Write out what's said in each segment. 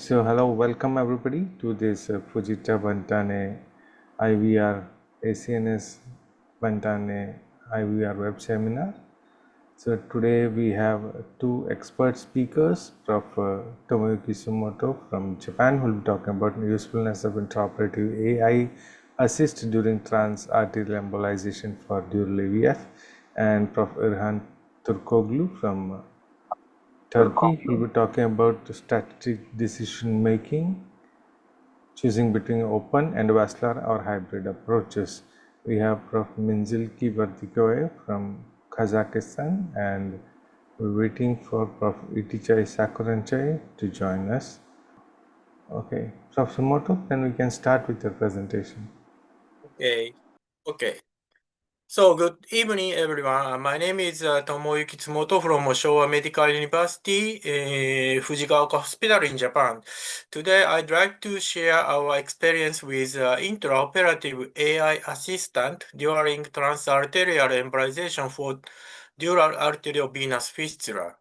So hello, welcome everybody to this Fujita Bantane IVR ACNS Bantane IVR web seminar. So today we have two expert speakers, Prof. Tomoyuki Tsumoto from Japan, who will be talking about usefulness of intraoperative AI assist during transarterial embolization for dural AVF, and Prof. Erhan Türkoglu from Turkey will be talking about the strategic decision making, choosing between open, endovascular or hybrid approaches. We have Prof. Minzilki Vardikoye from Kazakhstan, and we're waiting for Prof. Itichai Sakuranchai to join us. Okay, Prof. Tsumoto, then we can start with your presentation. Okay. So good evening, everyone. My name is Tomoyuki Tsumoto from Showa Medical University, Fujigaoka Hospital in Japan. Today, I'd like to share our experience with intraoperative AI assistant during transarterial embolization for dural arteriovenous fistula.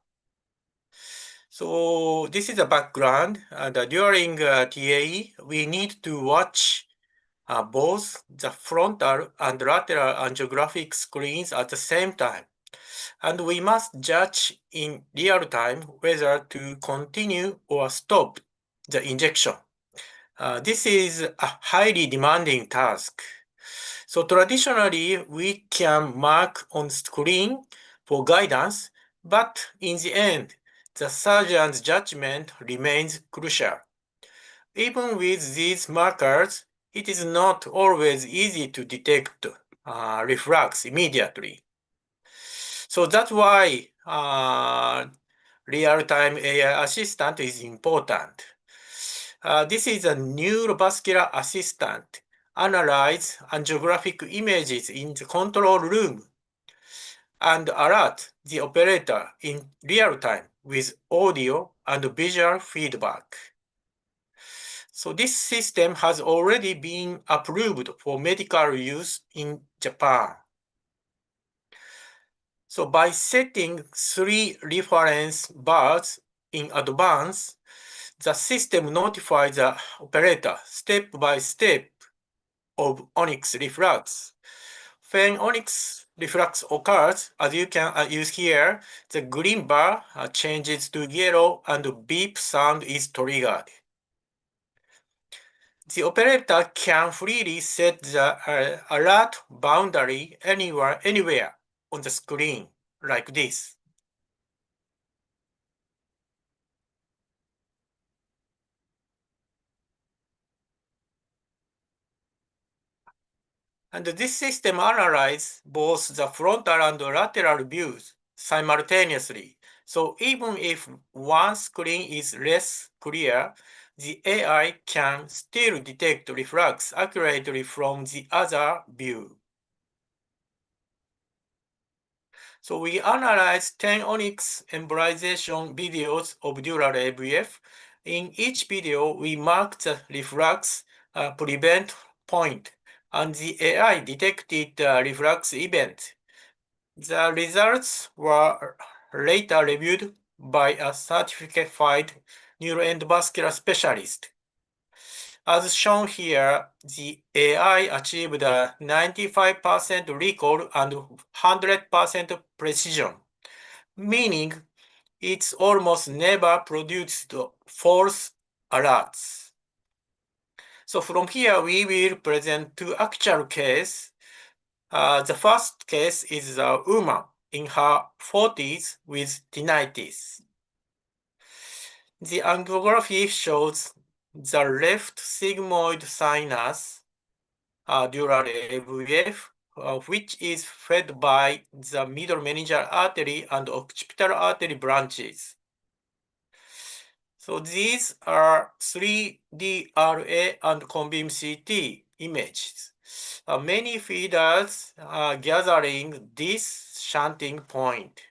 So this is the background. During TAE, we need to watch both the frontal and lateral angiographic screens at the same time. And we must judge in real time whether to continue or stop the injection. This is a highly demanding task. So traditionally, we can mark on screen for guidance, but in the end, the surgeon's judgment remains crucial. Even with these markers, it is not always easy to detect reflux immediately. So that's why real-time AI assistant is important. This is a neurovascular assistant, analyze angiographic images in the control room and alert the operator in real time with audio and visual feedback. So this system has already been approved for medical use in Japan. So by setting 3 reference bars in advance, the system notifies the operator step by step of onyx reflux. When onyx reflux occurs, as you can use here, the green bar changes to yellow and beep sound is triggered. The operator can freely set the alert boundary anywhere on the screen, like this. And this system analyzes both the frontal and lateral views simultaneously. So even if one screen is less clear, the AI can still detect reflux accurately from the other view. So we analyzed 10 onyx embolization videos of dural AVF. In each video, we marked the reflux prevent point, and the AI detected reflux event. The results were later reviewed by a certified neuroendovascular specialist. As shown here, the AI achieved a 95% recall and 100% precision, meaning it's almost never produced false alerts. So from here, we will present two actual cases. The first case is a woman in her 40s with tinnitus. The angiography shows the left sigmoid sinus, dural AVF, which is fed by the middle meningeal artery and occipital artery branches. So these are 3D RA and Conbeam CT images. Many feeders are gathering this shunting point.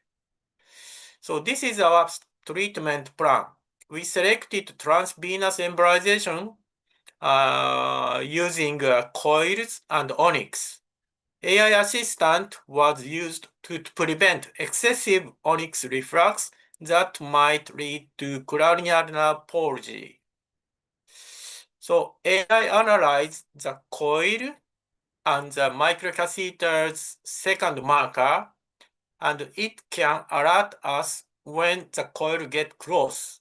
So this is our treatment plan. We selected transvenous embolization using coils and onyx. AI assistant was used to prevent excessive onyx reflux that might lead to cranial nerve palsy. So AI analyzed the coil and the microcatheter's second marker, and it can alert us when the coil gets close.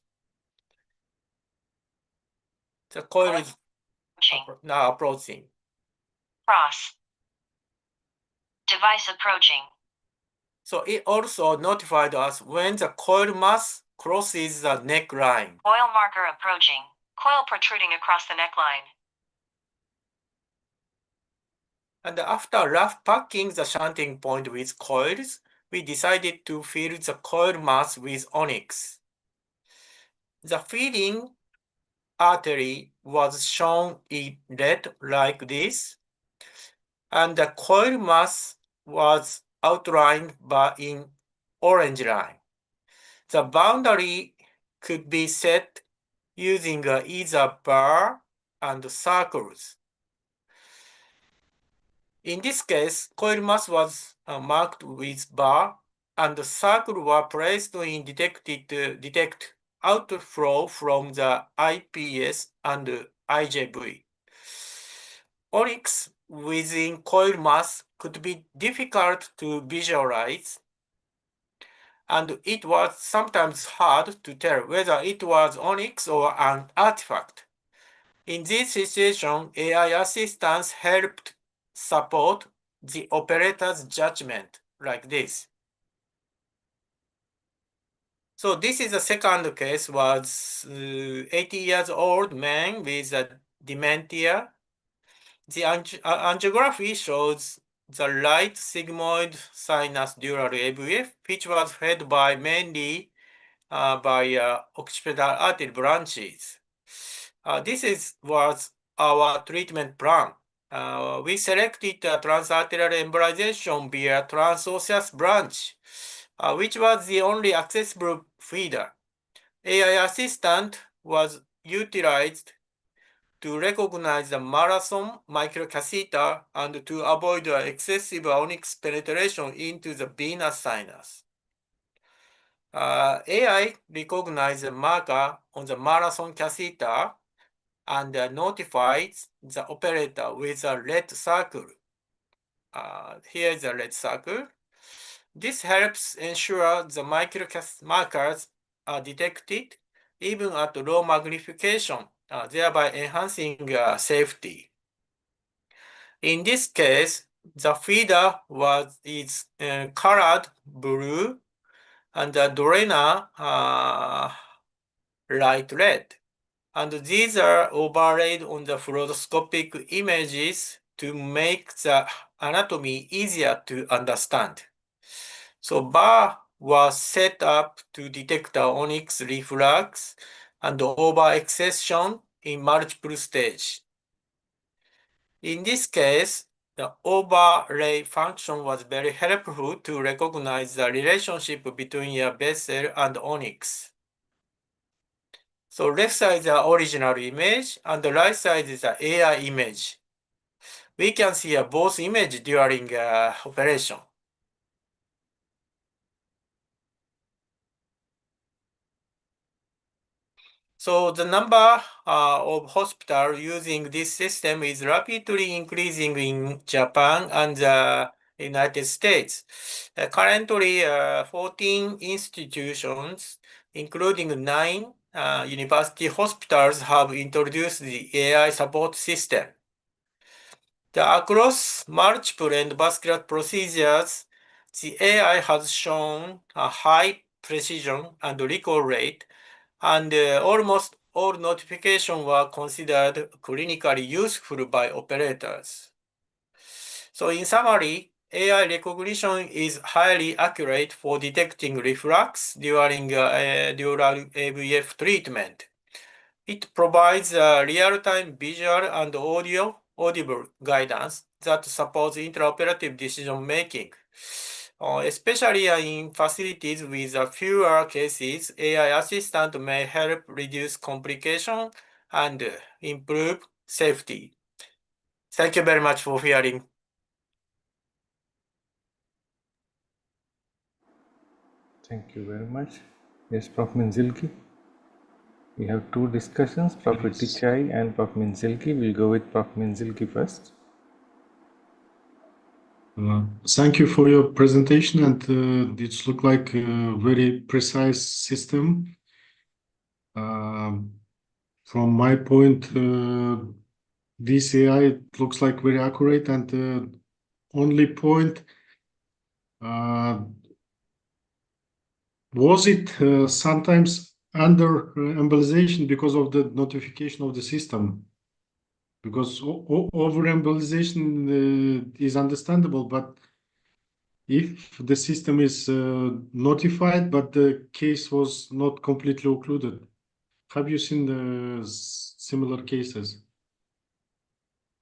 The coil is now approaching. Cross. Device approaching. So it also notified us when the coil mass crosses the neckline. Coil marker approaching. Coil protruding across the neckline. And after rough packing the shunting point with coils, we decided to fill the coil mass with onyx. The filling artery was shown in red like this, and the coil mass was outlined in orange line. The boundary could be set using either bar and circles. In this case, coil mass was marked with bar, and the circle were placed in detect outflow from the IPS and IJV. Onyx within coil mass could be difficult to visualize, and it was sometimes hard to tell whether it was onyx or an artifact. In this situation, AI assistance helped support the operator's judgment like this. So this is the second case, was 80 years old man with dementia. The angiography shows the right sigmoid sinus dural AVF, which was fed by mainly by occipital artery branches. This was our treatment plan. We selected transarterial embolization via transosseous branch, which was the only accessible feeder. AI assistant was utilized to recognize the marathon microcatheter and to avoid excessive onyx penetration into the venous sinus. AI recognized the marker on the marathon catheter and notifies the operator with a red circle. Here is a red circle. This helps ensure the markers are detected even at low magnification, thereby enhancing safety. In this case, the feeder is colored blue and the drainer light red. And these are overlaid on the fluoroscopic images to make the anatomy easier to understand. So bar was set up to detect the onyx reflux and overexcision in multiple stages. In this case, the overlay function was very helpful to recognize the relationship between a vessel and onyx. So left side is the original image and the right side is the AI image. We can see both images during operation. So the number of hospitals using this system is rapidly increasing in Japan and the United States. Currently, 14 institutions, including 9 university hospitals, have introduced the AI support system. Across multiple endovascular procedures, the AI has shown a high precision and recall rate, and almost all notifications were considered clinically useful by operators. So in summary, AI recognition is highly accurate for detecting reflux during dural AVF treatment. It provides real-time visual and audible guidance that supports intraoperative decision-making. Especially in facilities with fewer cases, AI assistant may help reduce complication and improve safety. Thank you very much for hearing. Thank you very much. Yes, Prof. Menzilki. We have two discussions, Prof. Tichai and Prof. Minsilki. We'll go with Prof. Minsilki first. Thank you for your presentation, and it looked like a very precise system. From my point, this AI looks like very accurate, and the only point, was it sometimes under embolization because of the notification of the system? Because over embolization is understandable, but if the system is notified, but the case was not completely occluded, have you seen the similar cases?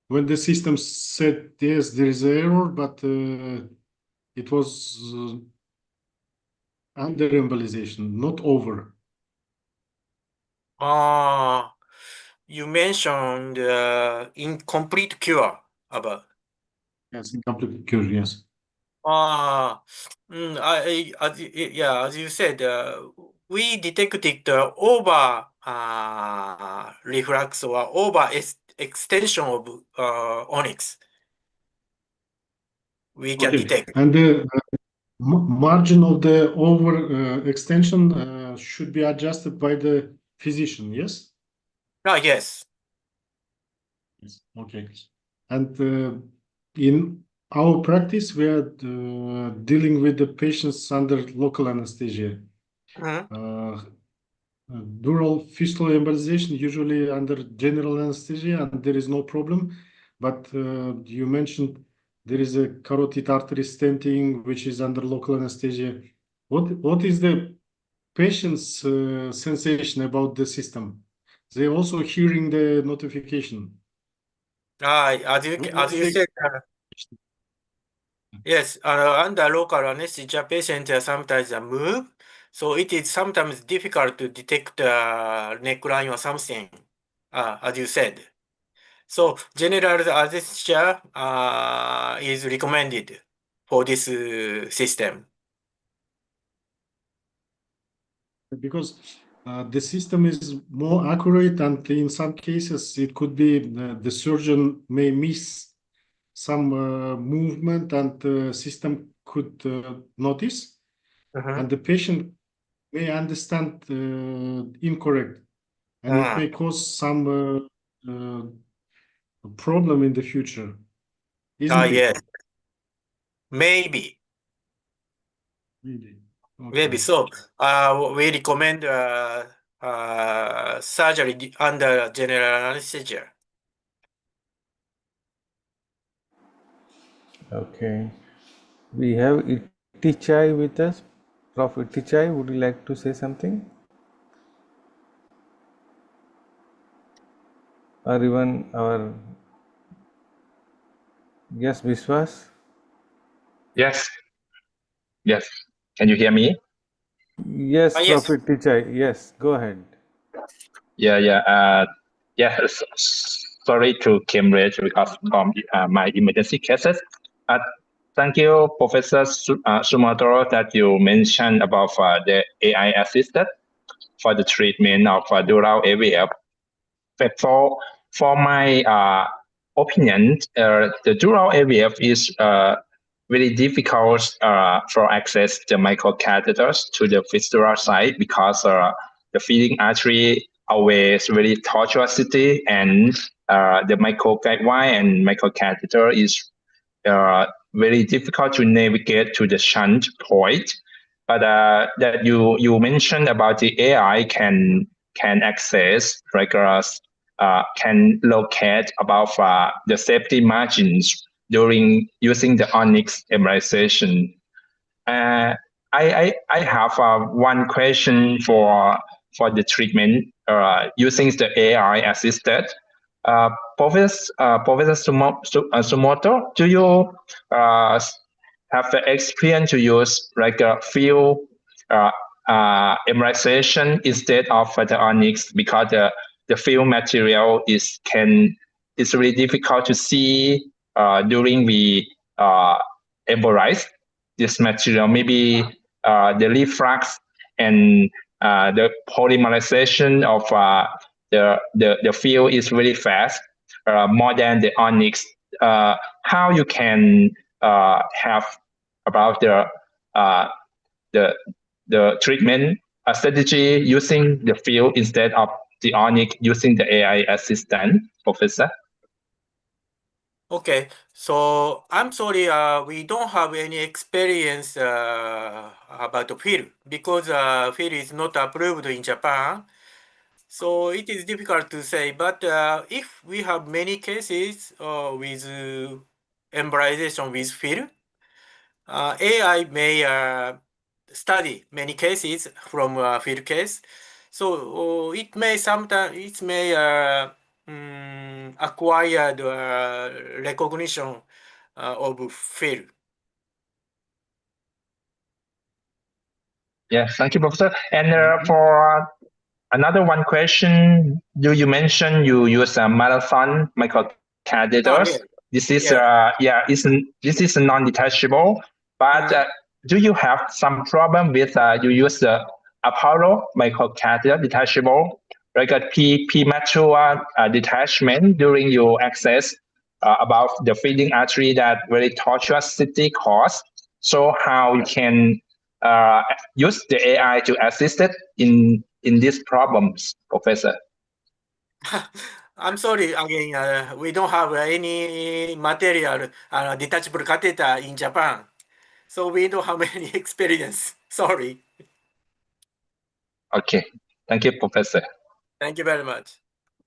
When the system said, yes, there is an error, but it was under embolization, not over. You mentioned incomplete cure about. Yes, incomplete cure, yes. As you said, we detected over reflux or over extension of onyx. We can detect. And the margin of the over extension should be adjusted by the physician, yes? Yes. Yes. Okay. And in our practice, we are dealing with the patients under local anesthesia. Dural fistula embolization usually under general anesthesia, and there is no problem. But you mentioned there is a carotid artery stenting, which is under local anesthesia. What is the patient's sensation about the system? They're also hearing the notification. As you said, yes, under local anesthesia, patients sometimes move, so it is sometimes difficult to detect neckline or something, as you said. So general anesthesia is recommended for this system. Because the system is more accurate, and in some cases it could be the surgeon may miss some movement, and the system could notice, and the patient may understand incorrect, and it may cause some problem in the future. Isn't it? Yes. Maybe. Really? Okay. Maybe so. We recommend surgery under general anesthesia. Okay. We have Tichai with us. Prof. Tichai, would you like to say something? Or even our guest Vishwas? Yes. Yes. Can you hear me? Yes, Yes. Prof. Tichai. Yes, go ahead. Yeah. Sorry to came late because from my emergency cases. Thank you, Professor Tsumoto, that you mentioned about the AI assisted for the treatment of dural AVF. But for my opinion, the dural AVF is very difficult for access the microcatheters to the fistula site because the feeding artery always very tortuosity, and the microguidewire and microcatheter is very difficult to navigate to the shunt point. But that you mentioned about the AI can access rigorous, can locate about the safety margins during using the onyx embolization. I have one question for the treatment using the AI assisted. Professor Tsumoto, do you have the experience to use like a few embolization instead of the onyx, because the film material is really difficult to see during we embolize this material. Maybe the reflux and the polymerization of the field is really fast, more than the onyx. How you can have about the treatment strategy using the field instead of the onyx using the AI assistant, Professor? Okay, so I'm sorry, we don't have any experience about the field because field is not approved in Japan. So it is difficult to say, but if we have many cases with embolization with field, AI may study many cases from field case. So it may sometimes acquire the recognition of field. Yes, thank you, Professor. And for another one question, you mentioned you use a marathon microcatheters. Yeah. This is Yeah. this is non-detachable, but do you have some problem with you use the Apollo microcatheter detachable, like a premature detachment during your access about the feeding artery that very tortuosity cause? So how you can use the AI to assist it in these problems, Professor? I'm sorry again. We don't have any material detachable catheter in Japan, so we don't have any experience. Sorry. Okay, thank you, Professor. Thank you very much.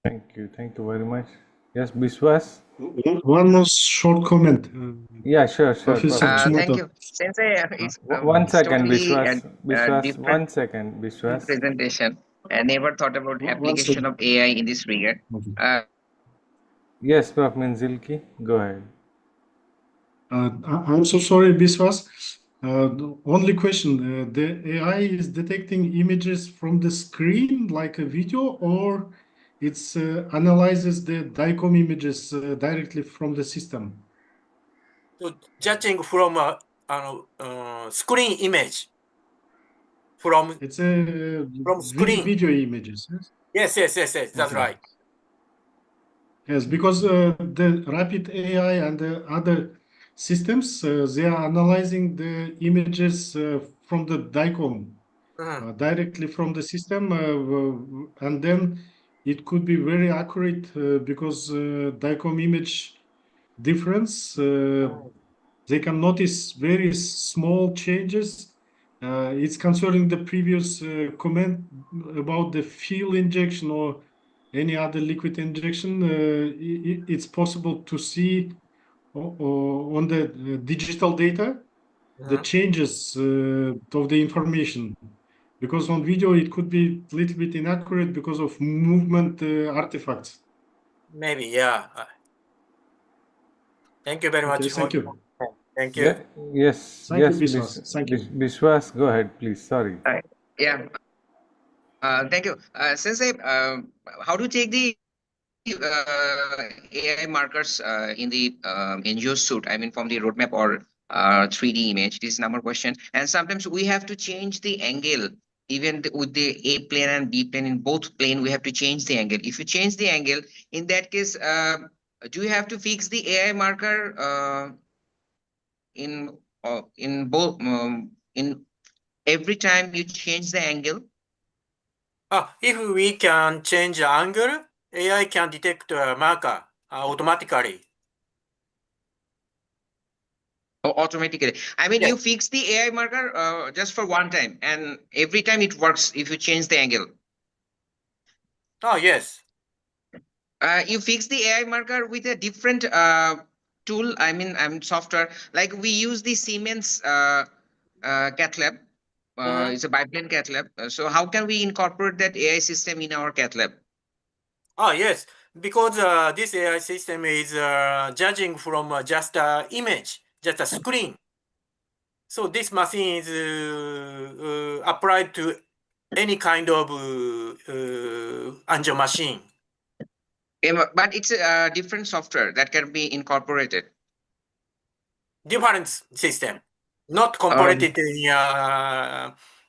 Thank you very much. Yes, Biswas? One more short comment. Yeah, sure. Professor Perfect. Tsumoto. Thank you. Sensei, One it's second, totally Biswas. different 1 second, Biswas. presentation. I never thought about One application second. of AI in this regard. Okay. Yes, Prof. Menzilki, go ahead. I'm so sorry, Biswas. The only question, the AI is detecting images from the screen like a video, or it's analyzes the DICOM images directly from the system? So judging from screen image from It's a screen. video images. Yes? Yes. That's Okay. right. Yes, because the rapid AI and the other systems, they are analyzing the images from the DICOM directly from the system, and then it could be very accurate because DICOM image difference, they can notice very small changes. It's concerning the previous comment about the fuel injection or any other liquid injection. It's possible to see on the digital data the changes of the information, because on video it could be a little bit inaccurate because of movement artifacts. Maybe, yeah. Thank you very much. Okay, thank you. Thank you. Yeah, yes, Thank you, Biswas. Thank you. Biswas, go ahead, please. Sorry. Yeah. Thank you. Sensei, how to take the AI markers in the NGO suite? I mean, from the roadmap or 3D image. This is number question. And sometimes we have to change the angle, even with the A plane and B plane. In both plane, we have to change the angle. If you change the angle, in that case, do you have to fix the AI marker in both in every time you change the angle? If we can change the angle, AI can detect a marker automatically. Automatically. I mean, Yes. you fix the AI marker just for one time, and every time it works if you change the angle. Yes. You fix the AI marker with a different tool. I mean, software. Like we use the Siemens cath lab. It's a biplane cath lab. So how can we incorporate that AI system in our cath lab? Yes, because this AI system is judging from just an image, just a screen. So this machine is applied to any kind of angio machine. But it's a different software that can be incorporated. Different system, not comparated in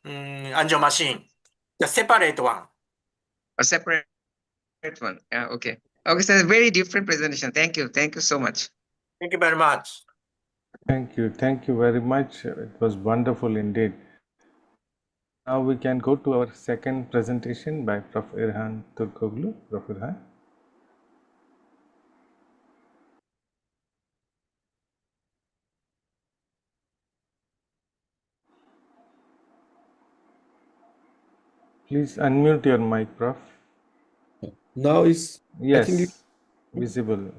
angio machine. The separate one. A separate one. Yeah, okay. Okay, so very different presentation. Thank you. Thank you so much. Thank you very much. Thank you. Thank you very much. It was wonderful indeed. Now we can go to our second presentation by Prof. Erhan Türkoglu. Prof. Erhan. Please unmute your mic, Prof. Now is, I think, Yes, visible.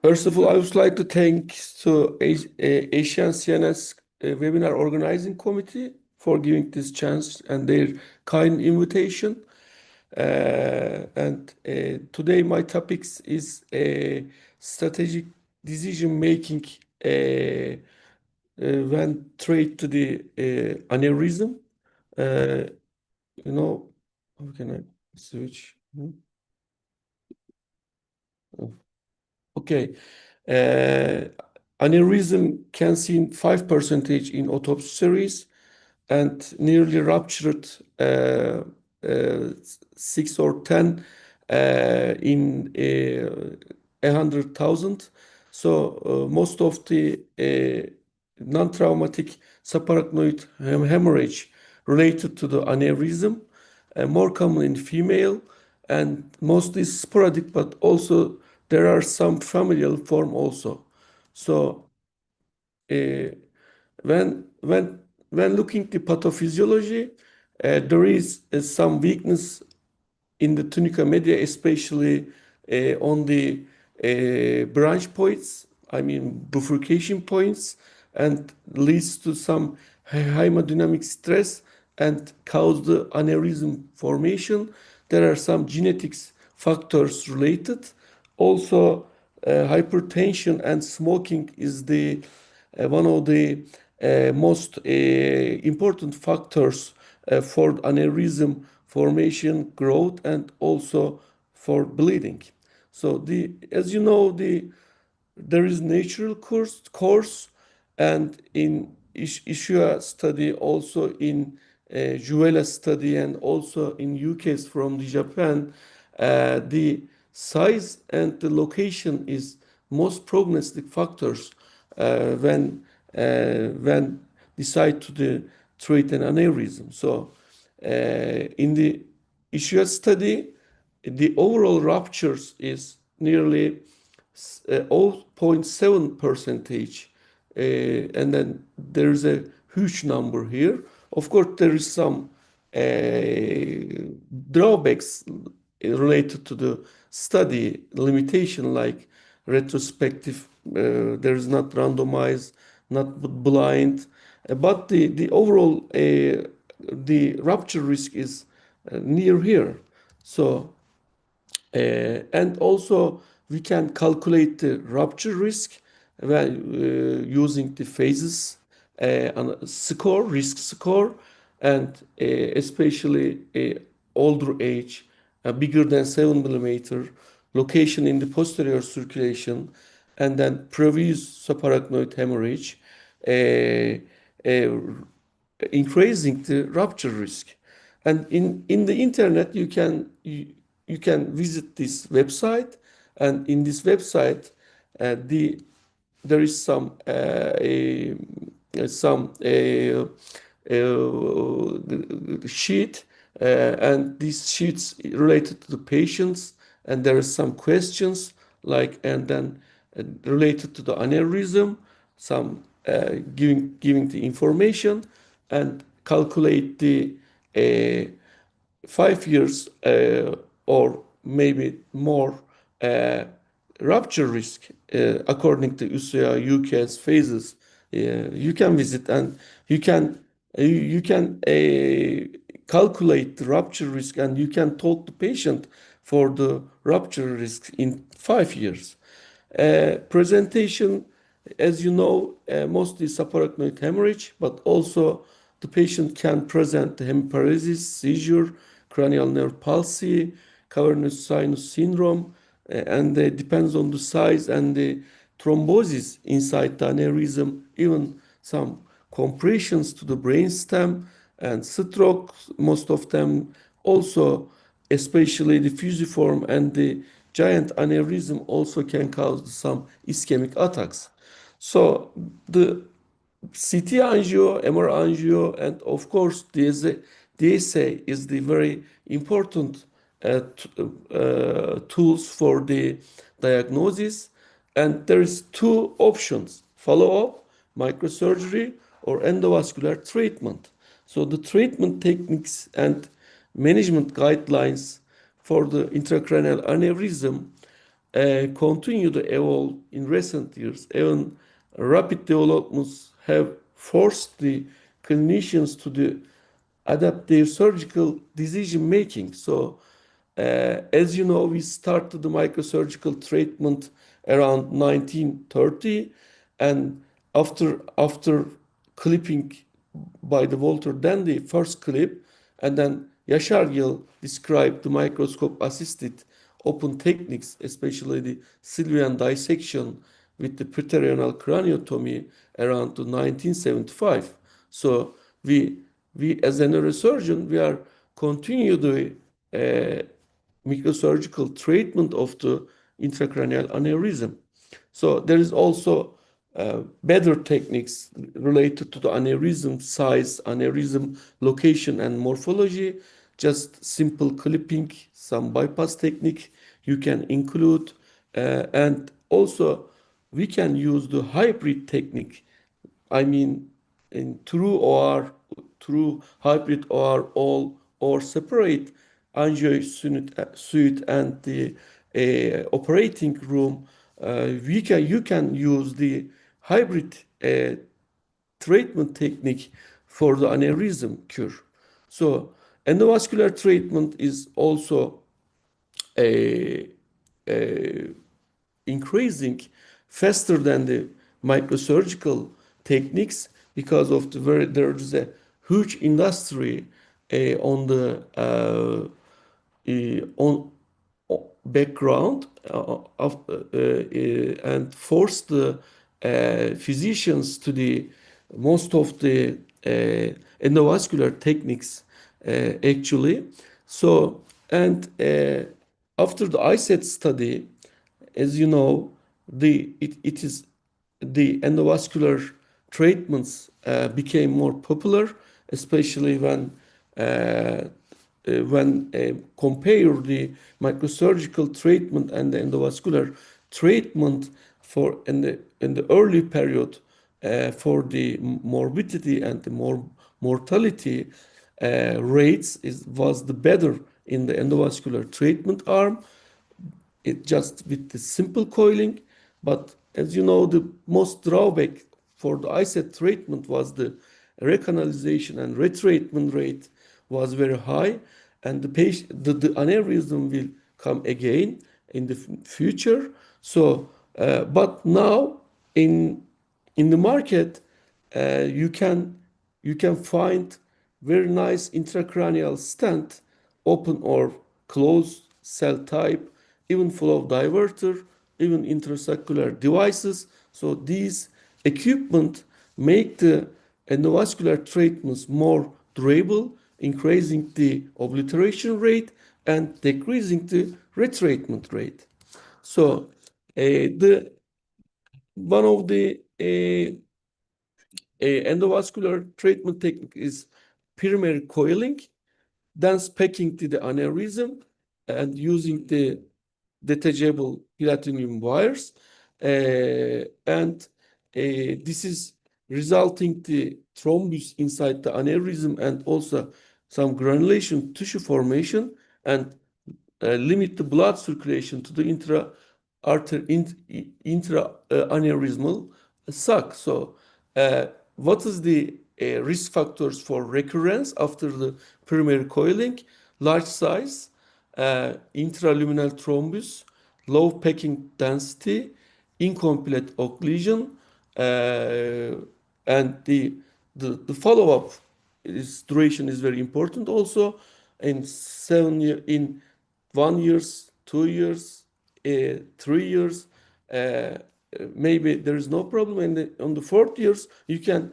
first of all, I would like to thank to Asian CNS Webinar Organizing Committee for giving this chance and their kind invitation. And today my topics is strategic decision making when trade to the aneurysm. How can I switch? Okay. Aneurysm can see 5% in autopsy series and nearly ruptured 6 or 10 in 100,000. So most of the non-traumatic subarachnoid hemorrhage related to the aneurysm, more common in female and mostly sporadic, but also there are some familial form also. So when looking the pathophysiology, there is some weakness in the tunica media, especially on the branch points, I mean bifurcation points, and leads to some hemodynamic stress and cause the aneurysm formation. There are some genetics factors related. Also, hypertension and smoking is the one of the most important factors for aneurysm formation, growth, and also for bleeding. So as you know, there is natural course, and in Ishua study, also in Juela study, and also in UK's from the Japan, the size and the location is most prognostic factors when decide to treat an aneurysm. So in the Ishua study, the overall ruptures is nearly 0.7%, and then there's a huge number here. Of course, there is some drawbacks related to the study limitation, like retrospective, there is not randomized, not blind, but the overall the rupture risk is near here. So and also we can calculate the rupture risk when using the phases score, risk score, and especially older age, bigger than 7 millimeter, location in the posterior circulation, and then previous subarachnoid hemorrhage, increasing the rupture risk. And in the internet, you can visit this website, and in this website, there is some sheet, and these sheets related to the patients, and there are some questions and then related to the aneurysm, some giving the information, and calculate the 5 years or maybe more rupture risk according to UCA UK's phases. You can visit and you can calculate the rupture risk, and you can talk to patient for the rupture risk in 5 years. Presentation, as you know, mostly subarachnoid hemorrhage, but also the patient can present hemiparesis, seizure, cranial nerve palsy, cavernous sinus syndrome, and it depends on the size and the thrombosis inside the aneurysm, even some compressions to the brainstem, and stroke, most of them also, especially the fusiform and the giant aneurysm also can cause some ischemic attacks. So the CT angio, MR angio, and of course DSA is the very important tools for the diagnosis. And there is two options: follow-up, microsurgery, or endovascular treatment. So the treatment techniques and management guidelines for the intracranial aneurysm continue to evolve in recent years. Even rapid developments have forced the clinicians to adapt their surgical decision making. So, as you know, we started the microsurgical treatment around 1930, and after clipping by the Walter Dandy first clip, and then Yaşargil described the microscope-assisted open techniques, especially the Sylvian dissection with the preterional craniotomy around 1975. So we as a neurosurgeon, we are continue the microsurgical treatment of the intracranial aneurysm. So there is also better techniques related to the aneurysm size, aneurysm location, and morphology. Just simple clipping, some bypass technique you can include, and also we can use the hybrid technique. I mean, in true OR, true hybrid OR, all or separate angio suite and the operating room. You can use the hybrid treatment technique for the aneurysm cure. So endovascular treatment is also increasing faster than the microsurgical techniques because of there is a huge industry on the on background and force the physicians to the most of the endovascular techniques actually. So and after the ISET study, as you know, it is the endovascular treatments became more popular, especially when compare the microsurgical treatment and the endovascular treatment for in the early period for the morbidity and the mortality rates was the better in the endovascular treatment arm. It just with the simple coiling, but as you know, the most drawback for the ISET treatment was the recanalization and retreatment rate was very high, and the aneurysm will come again in the future. So, but now in the market, you can find very nice intracranial stent, open or closed cell type, even flow diverter, even intrasaccular devices. So these equipment make the endovascular treatments more durable, increasing the obliteration rate and decreasing the retreatment rate. So one of the endovascular treatment technique is primary coiling, then packing to the aneurysm and using the detachable platinum wires, and this is resulting the thrombus inside the aneurysm and also some granulation tissue formation, and limit the blood circulation to the intra-aneurysmal sac. So what is the risk factors for recurrence after the primary coiling? Large size, intraluminal thrombus, low packing density, incomplete occlusion, and the follow-up duration is very important also. In 1 year, 2 years, 3 years, maybe there is no problem. And on the 4th years, you can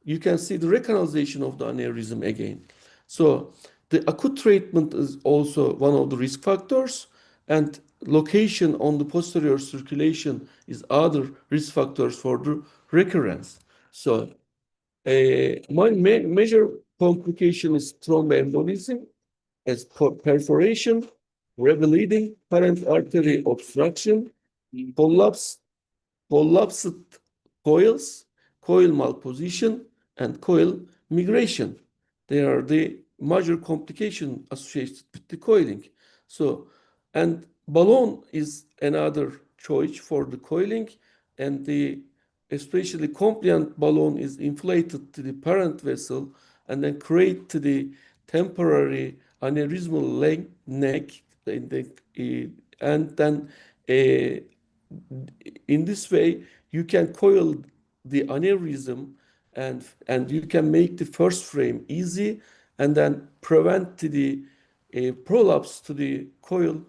you can see the recanalization of the aneurysm again. So the acute treatment is also one of the risk factors, and location on the posterior circulation is other risk factors for the recurrence. So one major complication is thromboembolism, as perforation, rebleeding, parent artery obstruction, collapsed coils, coil malposition, and coil migration. They are the major complication associated with the coiling. So, and balloon is another choice for the coiling, and the especially compliant balloon is inflated to the parent vessel and then create the temporary aneurysmal neck, and then in this way you can coil the aneurysm, and you can make the first frame easy and then prevent the prolapse to the coil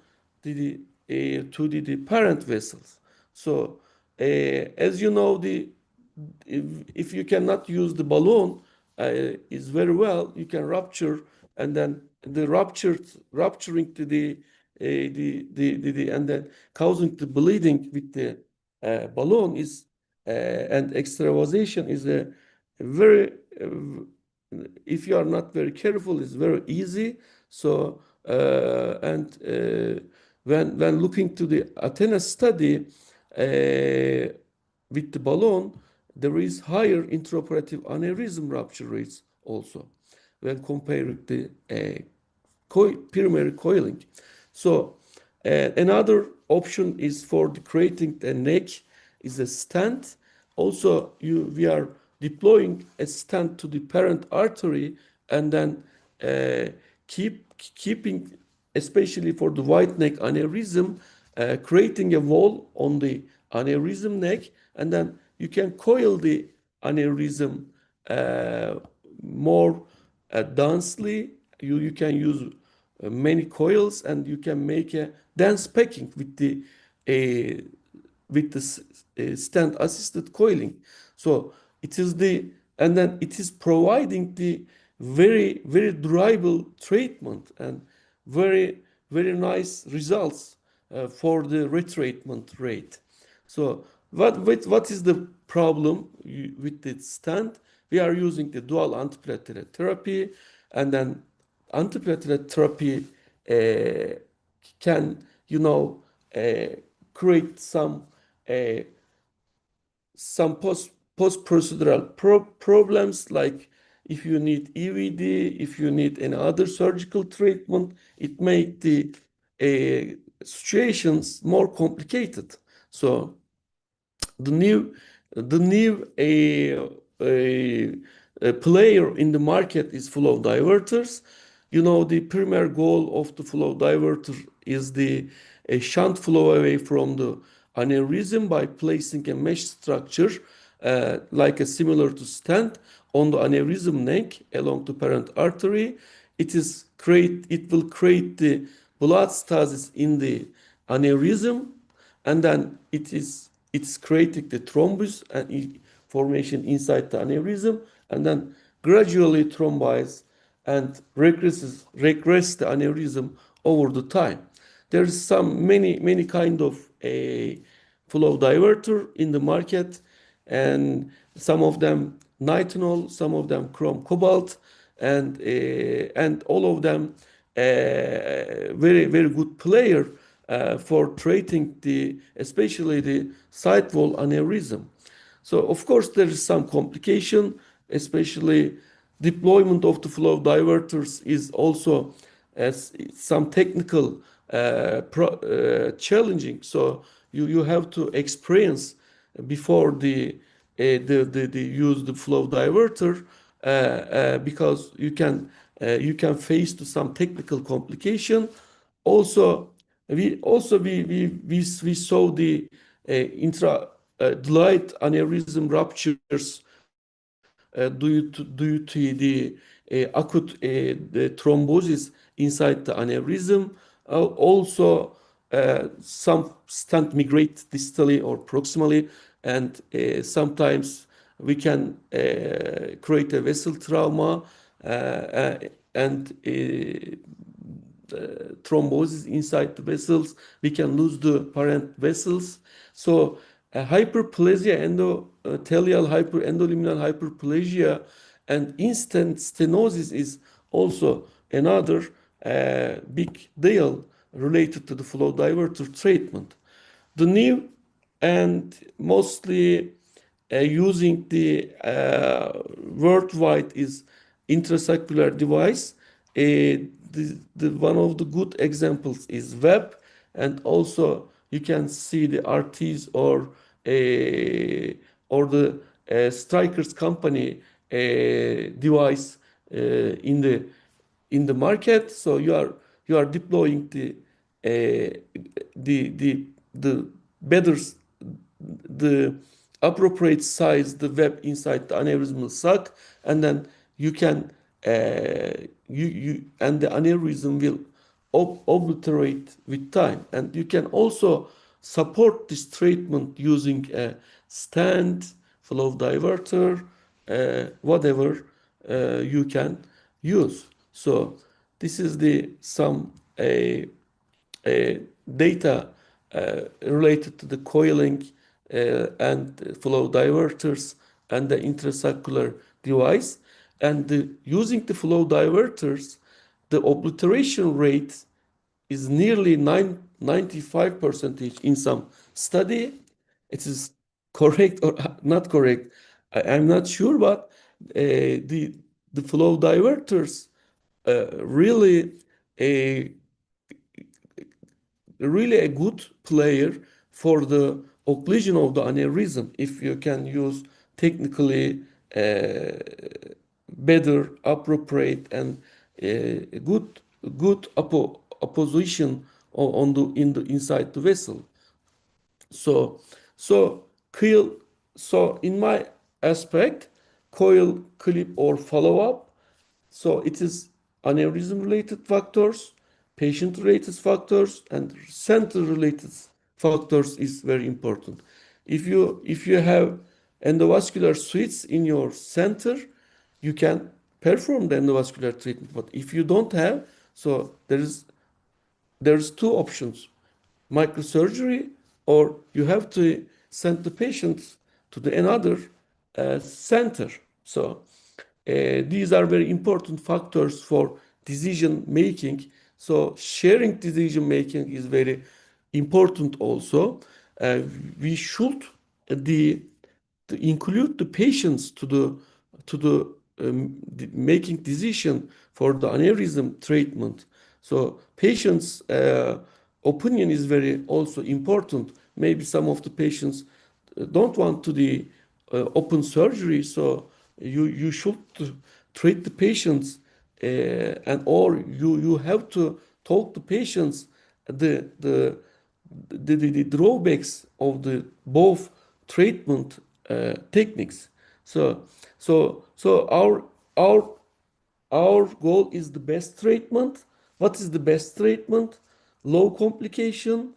to the parent vessels. So as you know, if you cannot use the balloon is very well, you can rupture, and then the rupturing to the and then causing the bleeding with the balloon is and extravasation is a very if you are not very careful, it's very easy. So when looking to the Athena study with the balloon, there is higher intraoperative aneurysm rupture rates also when comparing the primary coiling. So another option is for creating the neck is a stent. Also, we are deploying a stent to the parent artery, and then keeping, especially for the wide neck aneurysm, creating a wall on the aneurysm neck, and then you can coil the aneurysm more densely. You can use many coils, and you can make a dense packing with the stent assisted coiling. So it is and then it is providing the very durable treatment and very nice results for the retreatment rate. So what is the problem with the stent? We are using the dual antiplatelet therapy, and then antiplatelet therapy can create some post-procedural problems, like if you need EVD, if you need any other surgical treatment, it makes the situations more complicated. So the new player in the market is flow diverters. The primary goal of the flow diverter is the shunt flow away from the aneurysm by placing a mesh structure similar to stent on the aneurysm neck along the parent artery. It will create the blood stasis in the aneurysm, and then it's creating the thrombus and formation inside the aneurysm, and then gradually thrombize and regress the aneurysm over the time. There's many kind of a flow diverter in the market, and some of them nitinol, some of them chrome cobalt, and all of them very good player for treating especially the side wall aneurysm. So of course there is some complication, especially deployment of the flow diverters is also some technical challenging. So you have to experience before the use the flow diverter because you can face to some technical complication. Also, we saw the delayed aneurysm ruptures due to the acute the thrombosis inside the aneurysm. Also, some stent migrate distally or proximally, and sometimes we can create a vessel trauma and thrombosis inside the vessels. We can lose the parent vessels. So hyperplasia, endothelial endoluminal hyperplasia, and instant stenosis is also another big deal related to the flow diverter treatment. The new and mostly using the worldwide is intrasaccular device. One of the good examples is web, and also you can see the RTs or the Strikers company device in the market. So you are deploying the better, the appropriate size, the web inside the aneurysmal sac, and then you can and the aneurysm will obliterate with time. And you can also support this treatment using a stand, flow diverter, whatever you can use. So this is some data related to the coiling and flow diverters and the intrasaccular device. And using the flow diverters, the obliteration rate is nearly 95% in some study. It is correct or not correct, I'm not sure, but the flow diverters really a good player for the occlusion of the aneurysm if you can use technically better, appropriate, and good opposition inside the vessel. So in my aspect, coil, clip, or follow-up. So it is aneurysm-related factors, patient-related factors, and center-related factors is very important. If you have endovascular suites in your center, you can perform the endovascular treatment. But if you don't have, so there's two options: microsurgery, or you have to send the patients to another center. So these are very important factors for decision making. So sharing decision making is very important also. We should include the patients to the making decision for the aneurysm treatment. So patients' opinion is very also important. Maybe some of the patients don't want to the open surgery, so you should treat the patients, or you have to talk to patients the drawbacks of the both treatment techniques. So our goal is the best treatment. What is the best treatment? Low complication,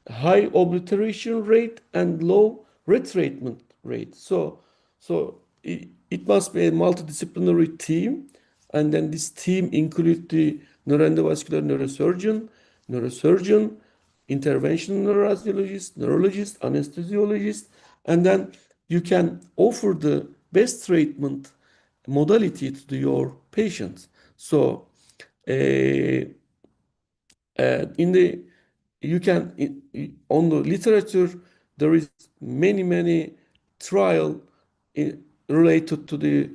high obliteration rate, and low retreatment rate. So it must be a multidisciplinary team, and then this team includes the neuroendovascular neurosurgeon, interventional neuroradiologist, neurologist, anesthesiologist, and then you can offer the best treatment modality to your patients. So on the literature, there is many trial related to the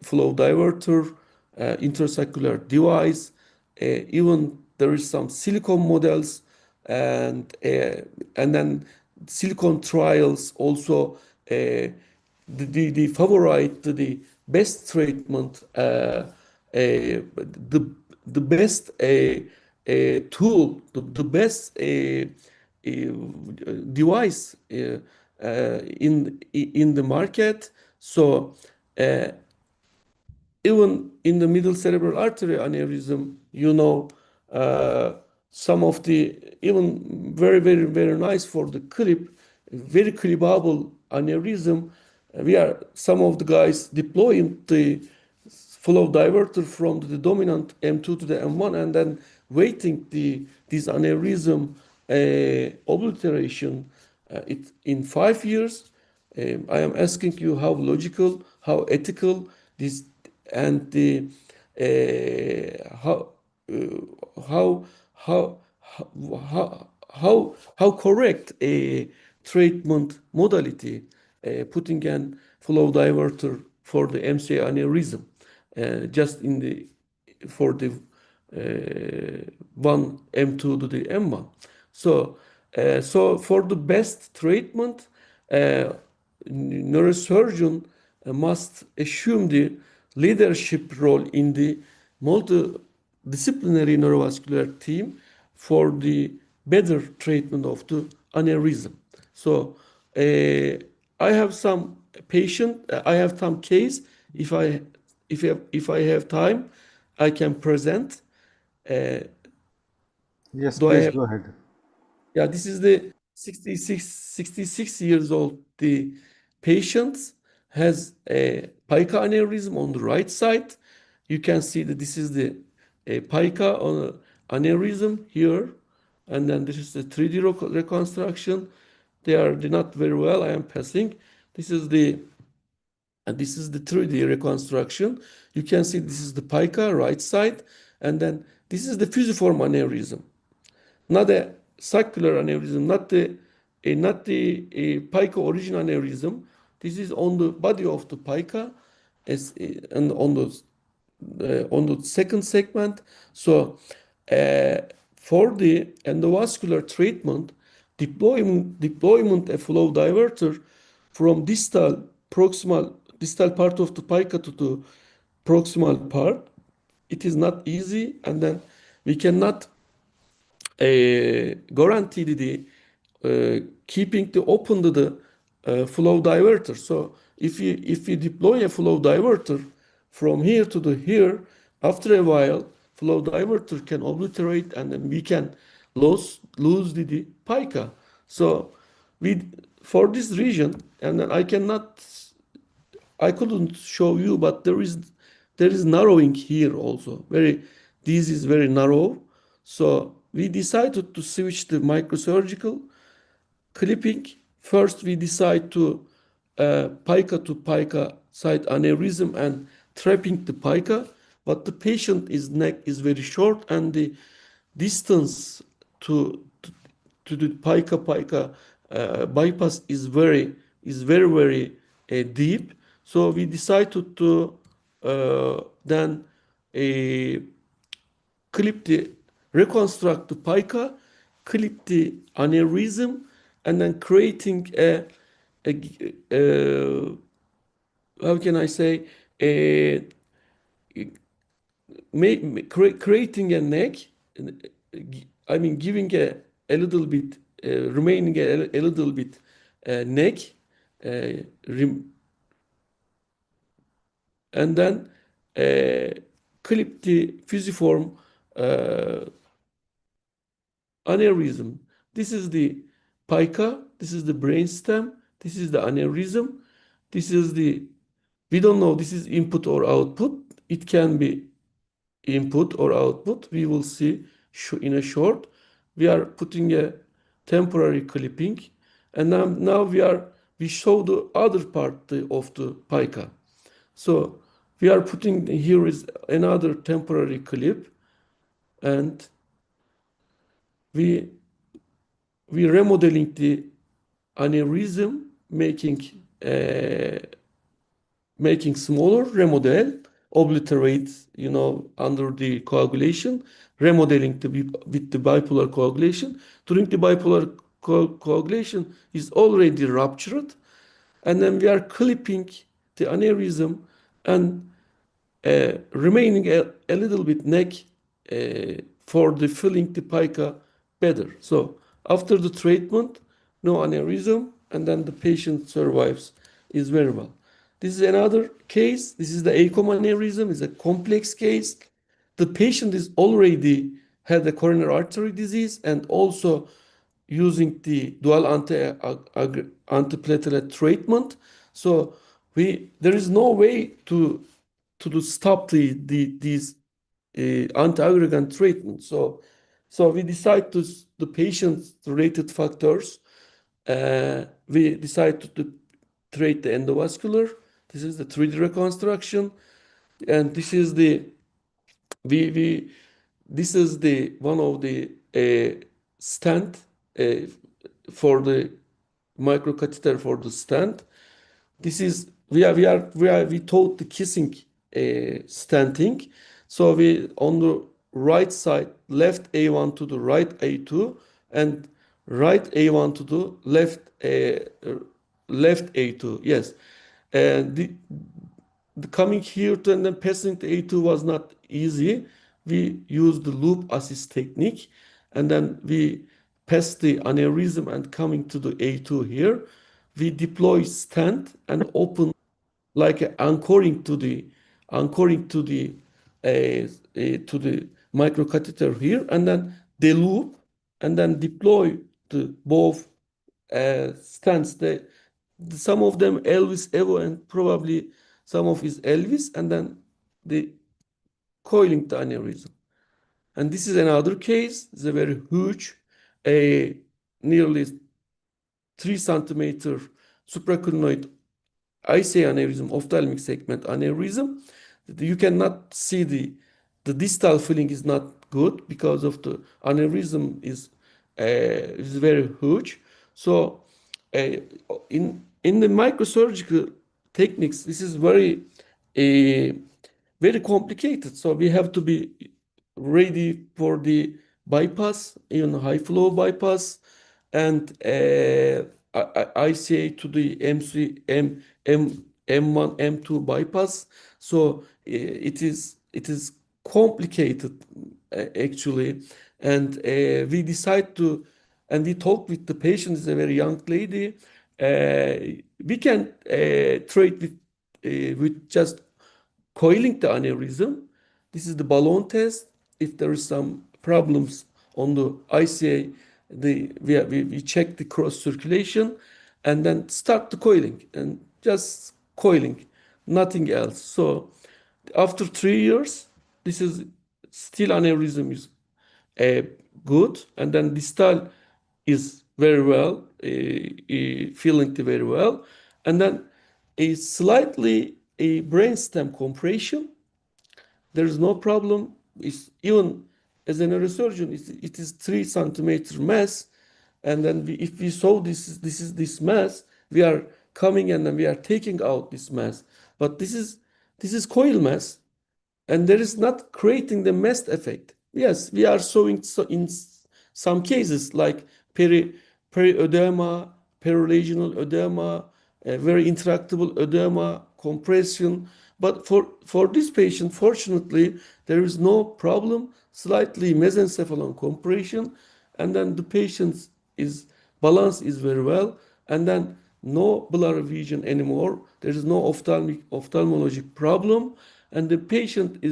flow diverter, intrasaccular device. Even there is some silicone models, and then silicone trials also. The favorite the best treatment, the best tool, the best device in the market. So even in the middle cerebral artery aneurysm, some of the even very nice for the clip, very clippable aneurysm, some of the guys deploying the flow diverter from the dominant M2 to the M1 and then waiting this aneurysm obliteration in 5 years. I am asking you how logical, how ethical this, and the how correct a treatment modality, putting an flow diverter for the MCA aneurysm, just for the one M2 to the M1. So for the best treatment, neurosurgeon must assume the leadership role in the multidisciplinary neurovascular team for the better treatment of the aneurysm. So I have some I have some case. If I have time, I can present. Yes, Do I please have? go ahead. Yeah, this is the 66 years old. The patient has a pica aneurysm on the right side. You can see that this is the pica on aneurysm here, and then this is the 3D reconstruction. They're not very well. I am passing. This is the 3D reconstruction. You can see this is the pica right side, and then this is the fusiform aneurysm, not a circular aneurysm, not the pica origin aneurysm. This is on the body of the pica, and on the second segment. So for the endovascular treatment, deployment a flow diverter from distal part of the pica to the proximal part, it is not easy, and then we cannot guarantee the keeping the open to the flow diverter. So if you deploy a flow diverter from here to here, after a while, flow diverter can obliterate, and then we can lose the pica. So for this region, and then I couldn't show you, but there is narrowing here also. This is very narrow. So we decided to switch to microsurgical clipping. First, we decide to pica to pica side aneurysm and trapping the pica, but the patient neck is very short, and the distance to the pica bypass is very deep. So we decided to then reconstruct the pica, clip the aneurysm, and then creating how can I say, creating a neck. I mean, giving a little bit, remaining a little bit neck, and then clip the fusiform aneurysm. This is the pica, this is the brainstem, this is the aneurysm, this is we don't know this is input or output. It can be input or output. We will see in a short. We are putting a temporary clipping, and now we show the other part of the pica. So we are putting, here is another temporary clip, and we remodeling the aneurysm, making smaller, remodel, obliterate, under the coagulation, remodeling with the bipolar coagulation. During the bipolar coagulation is already ruptured, and then we are clipping the aneurysm and remaining a little bit neck for the filling the pica better. So after the treatment, no aneurysm, and then the patient survives is very well. This is another case. This is the ACOM aneurysm. It's a complex case. The patient is already had a coronary artery disease and also using the dual antiplatelet treatment. So there is no way to stop these anti-aggregant treatment. So we decide to the patient's related factors. We decide to treat the endovascular. This is the 3D reconstruction, and this is the one of the stent for the microcatheter for the stent. This is we taught the kissing stenting. So we on the right side, left A1 to the right A2, and right A1 to the left A2. Yes, and the coming here to and then passing the A2 was not easy. We used the loop assist technique, and then we passed the aneurysm and coming to the A2 here. We deploy stent and open like anchoring to the microcatheter here, and then the loop, and then deploy the both stents. Some of them Elvis Evo, and probably some of his Elvis, and then the coiling the aneurysm. And this is another case. It's a very huge, nearly 3 centimeter supraclinoid ICA aneurysm, ophthalmic segment aneurysm. You cannot see the distal filling is not good because of the aneurysm is very huge. So in the microsurgical techniques, this is very complicated. So we have to be ready for the bypass, even high flow bypass, and ICA to the M1, M2 bypass. So it is complicated actually, and we decide to, and we talk with the patient. Is a very young lady. We can treat with just coiling the aneurysm. This is the balloon test. If there is some problems on the ICA, we check the cross circulation, and then start the coiling, and just coiling, nothing else. So after 3 years, this is still aneurysm is good, and then distal is very well, feeling very well, and then a slightly a brainstem compression. There is no problem. It's even as a neurosurgeon, it is 3 centimeter mass, and then if we saw this mass, we are coming and then we are taking out this mass. But this is coil mass, and there is not creating the mesh effect. Yes, we are showing in some cases like periodema, perilesional edema, very intractable edema, compression. But for this patient, fortunately, there is no problem, slightly mesencephalon compression, and then the patient's balance is very well, and then no blurry vision anymore. There is no ophthalmologic problem, and the patient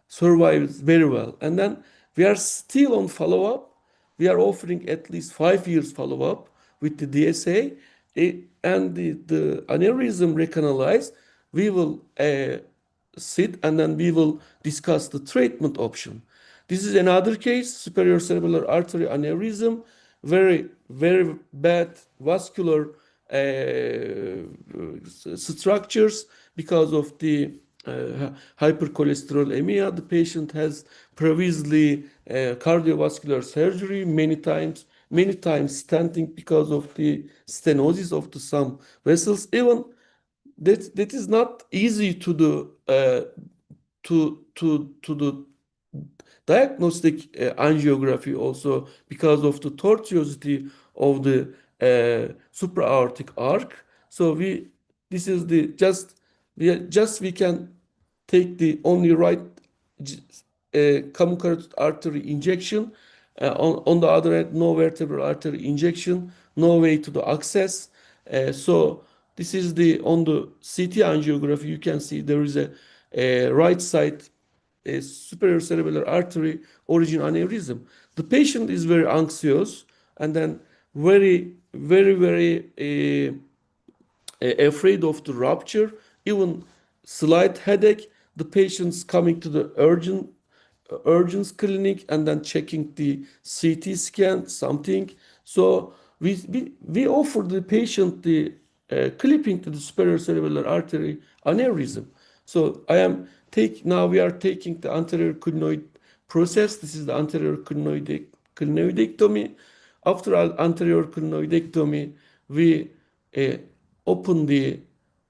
survives very well. And then we are still on follow-up. We are offering at least 5 years follow-up with the DSA, and the aneurysm recanalized. We will sit, and then we will discuss the treatment option. This is another case, superior cerebellar artery aneurysm, very, very bad vascular structures because of the hypercholesterolemia. The patient has previously cardiovascular surgery many times stenting because of the stenosis of some vessels. Even that is not easy to do to do diagnostic angiography also because of the tortuosity of the supraaortic arc. So we can take the only right common carotid artery injection. On the other hand, no vertebral artery injection, no way to the access. So this is on the CT angiography, you can see there is a right side superior cerebellar artery origin aneurysm. The patient is very anxious, and then very, very, very afraid of the rupture, even slight headache. The patient's coming to the urgent clinic and then checking the CT scan, something. So we offer the patient the clipping to the superior cerebellar artery aneurysm. So now we are taking the anterior clinoid process. This is the anterior clinoidectomy. After anterior clinoidectomy, we open the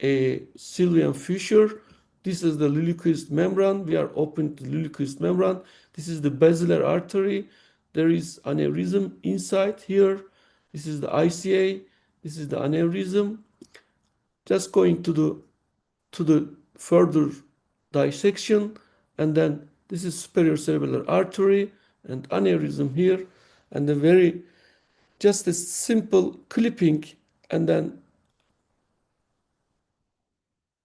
sylvian fissure. This is the Liliequist membrane. We are open to Liliequist membrane. This is the basilar artery. There is aneurysm inside here. This is the ICA. This is the aneurysm. Just going to the further dissection, and then this is superior cerebellar artery and aneurysm here, and just a simple clipping, and then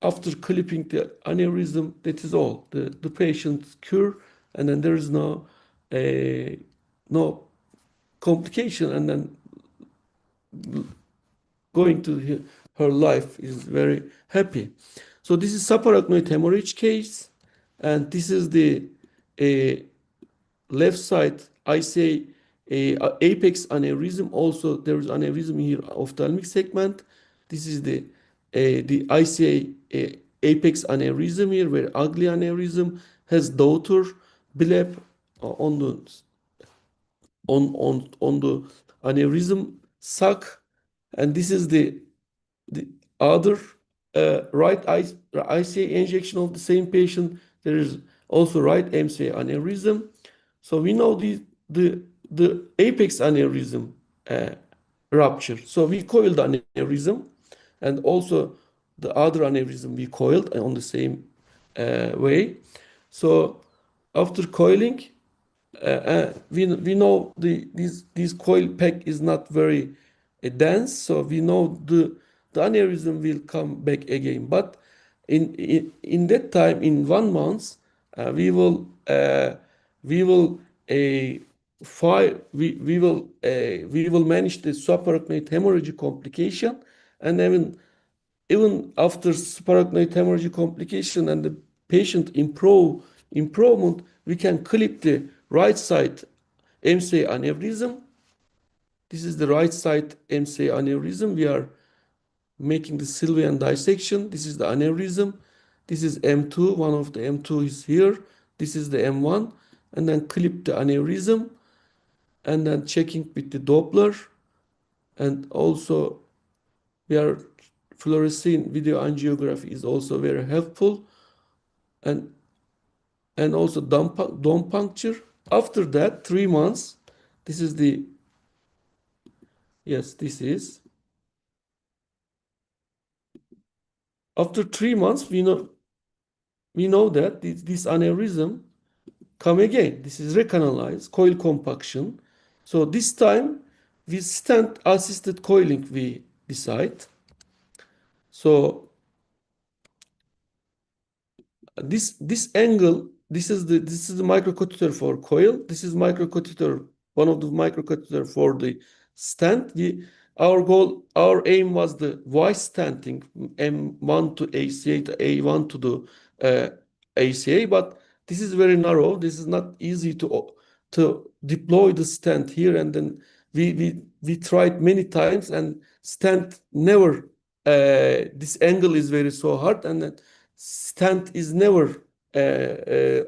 after clipping the aneurysm, that is all. The patient cure, and then there is no complication, and then going to her life is very happy. So this is subarachnoid hemorrhage case, and this is the left side ICA apex aneurysm. Also, there is aneurysm here, ophthalmic segment. This is the ICA apex aneurysm here, very ugly aneurysm, has daughter bleb on the aneurysm sac, and this is the other right ICA injection of the same patient. There is also right MCA aneurysm. So we know the apex aneurysm rupture. So we coiled the aneurysm, and also the other aneurysm we coiled on the same way. So after coiling, we know this coil pack is not very dense, so we know the aneurysm will come back again. But in that time, in 1 month, we will manage the subarachnoid hemorrhage complication, and even after subarachnoid hemorrhage complication and the patient improvement, we can clip the right side MCA aneurysm. This is the right side MCA aneurysm. We are making the sylvian dissection. This is the aneurysm. This is M2. One of the M2 is here. This is the M1. And then clip the aneurysm. And then checking with the Doppler. And also, fluorescein video angiography is also very helpful. And also dome puncture. After that, 3 months, this is the, yes, this is. After 3 months, we know that this aneurysm come again. This is recanalized, coil compaction. So this time, with stent assisted coiling, we decide. So this angle, this is the microcatheter for coil. This is microcatheter, one of the microcatheter for the stent. Our aim was the Y stenting, M1 to ACA to A1 to the ACA, but this is very narrow. This is not easy to deploy the stent here, and then we tried many times, and stent never. This angle is so hard, and then stent is never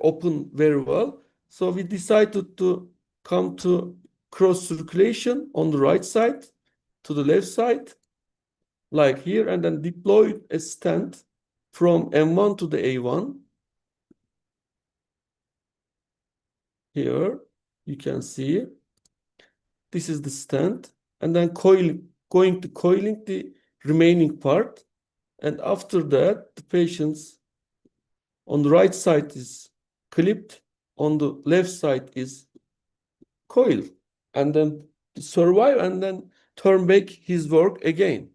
open very well. So we decided to come to cross circulation on the right side to the left side, like here, and then deploy a stent from M1 to the A1. Here, you can see, this is the stent, and then going to coiling the remaining part. And after that, the patient's on the right side is clipped, on the left side is coiled, and then survive, and then turn back his work again.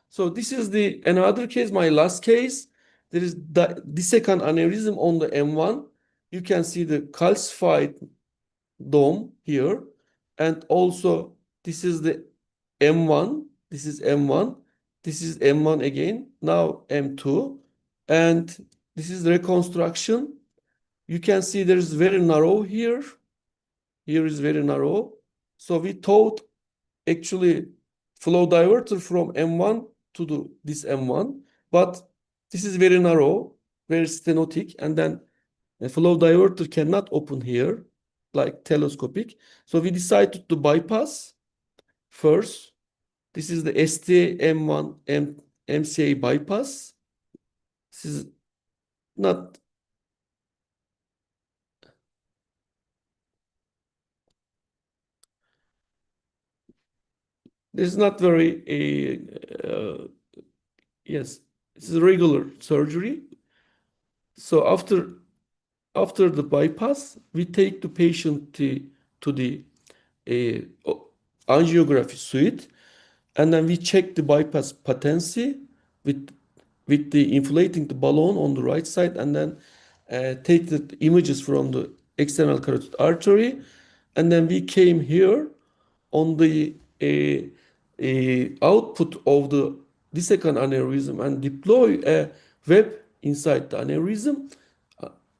So this is another case, my last case. There is the second aneurysm on the M1. You can see the calcified dome here, and also this is the M1. This is M1. This is M1 again. Now M2. And this is the reconstruction. You can see there is very narrow here. Here is very narrow. So we thought actually flow diverter from M1 to this M1, but this is very narrow, very stenotic, and then a flow diverter cannot open here, like telescopic. So we decided to bypass first. This is the ST M1 MCA bypass. This is not. This is not very yes, this is regular surgery. So after the bypass, we take the patient to the angiography suite, and then we check the bypass patency with the inflating the balloon on the right side, and then take the images from the external carotid artery, and then we came here on the output of the dissecant aneurysm and deploy a web inside the aneurysm.